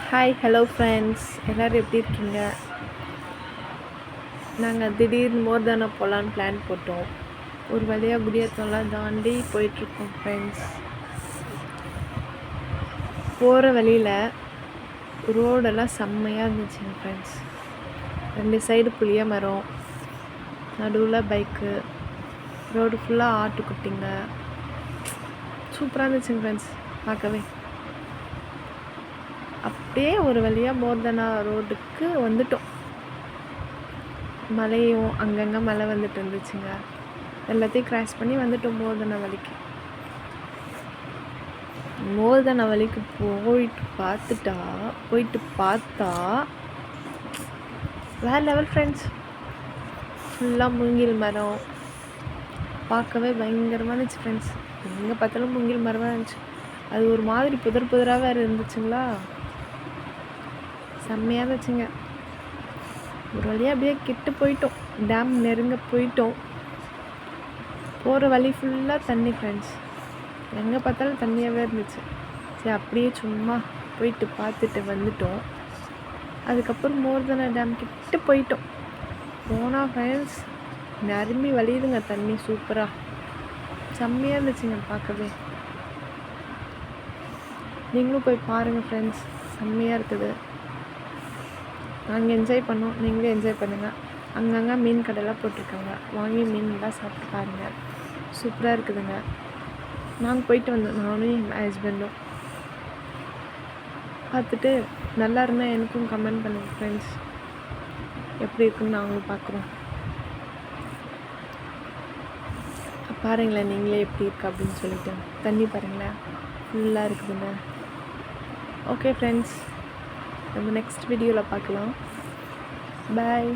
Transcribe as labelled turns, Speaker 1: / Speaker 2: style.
Speaker 1: Hi hello friends, எல்லோரும் எப்படி இருக்கீங்க? நாங்கள் திடீர்னு மோர்தானா போகலான்னு பிளான் போட்டோம். ஒரு வழியாக குடியாத்தம்லாம் தாண்டி போயிட்டுருக்கோம் ஃப்ரெண்ட்ஸ். போகிற வழியில் ரோடெல்லாம் செம்மையாக இருந்துச்சுங்க ஃப்ரெண்ட்ஸ். 2 சைடு புளிய மரம், நடுவில் பைக்கு, ரோடு ஃபுல்லாக ஆட்டுக்குட்டிங்க. சூப்பராக இருந்துச்சுங்க ஃப்ரெண்ட்ஸ் பார்க்கவே. அப்படியே ஒரு வழியாக மோர்தானா ரோடுக்கு வந்துட்டோம். மழையும் அங்கங்கே மழை வந்துட்டு இருந்துச்சுங்க. எல்லாத்தையும் கிராஸ் பண்ணி வந்துட்டோம் மோர்தானா வழிக்கு. மோர்தானா வழிக்கு போயிட்டு பார்த்தா வேற லெவல் ஃப்ரெண்ட்ஸ். ஃபுல்லாக மூங்கில் மரம், பார்க்கவே பயங்கரமாக இருந்துச்சு ஃப்ரெண்ட்ஸ். எங்கே பார்த்தாலும் மூங்கில் மரமாக இருந்துச்சு. அது ஒரு மாதிரி புதராக வேறு இருந்துச்சுங்களா, செம்மையாக இருந்துச்சுங்க. ஒரு வழியாக அப்படியே கிட்ட போயிட்டோம், டேம் நெருங்க போயிட்டோம். போகிற வழி ஃபுல்லாக தண்ணி ஃப்ரெண்ட்ஸ், எங்கே பார்த்தாலும் தண்ணியாகவே இருந்துச்சு. சரி, அப்படியே சும்மா போயிட்டு பார்த்துட்டு வந்துட்டோம். அதுக்கப்புறம் மோர்தானா டேம் கிட்ட போயிட்டோம். போனால் ஃப்ரெண்ட்ஸ் நிரம்பி வழியுதுங்க தண்ணி, சூப்பராக செம்மையாக இருந்துச்சுங்க பார்க்கவே. நீங்களும் போய் பாருங்கள் ஃப்ரெண்ட்ஸ், செம்மையாக இருக்குது. நாங்கள் என்ஜாய் பண்ணோம், நீங்களும் என்ஜாய் பண்ணுங்கள். அங்கங்கே மீன் கடைலாம் போட்டிருக்காங்க, வாங்கி மீன்லாம் சாப்பிட்டு பாருங்கள், சூப்பராக இருக்குதுங்க. நாங்கள் போயிட்டு வந்தோம், நானும் என் ஹஸ்பண்டும். பார்த்துட்டு நல்லா இருந்தால் எனக்கும் கமெண்ட் பண்ணுங்கள் ஃப்ரெண்ட்ஸ், எப்படி இருக்குன்னு நாங்களும் பார்க்குறோம். பாருங்களேன் நீங்களே எப்படி இருக்கு அப்படின்னு சொல்லிட்டு. தண்ணி பாருங்களேன் ஃபுல்லாக இருக்குதுங்க. ஓகே ஃப்ரெண்ட்ஸ், நம்ம நெக்ஸ்ட் வீடியோவில் பார்க்கலாம். பாய்.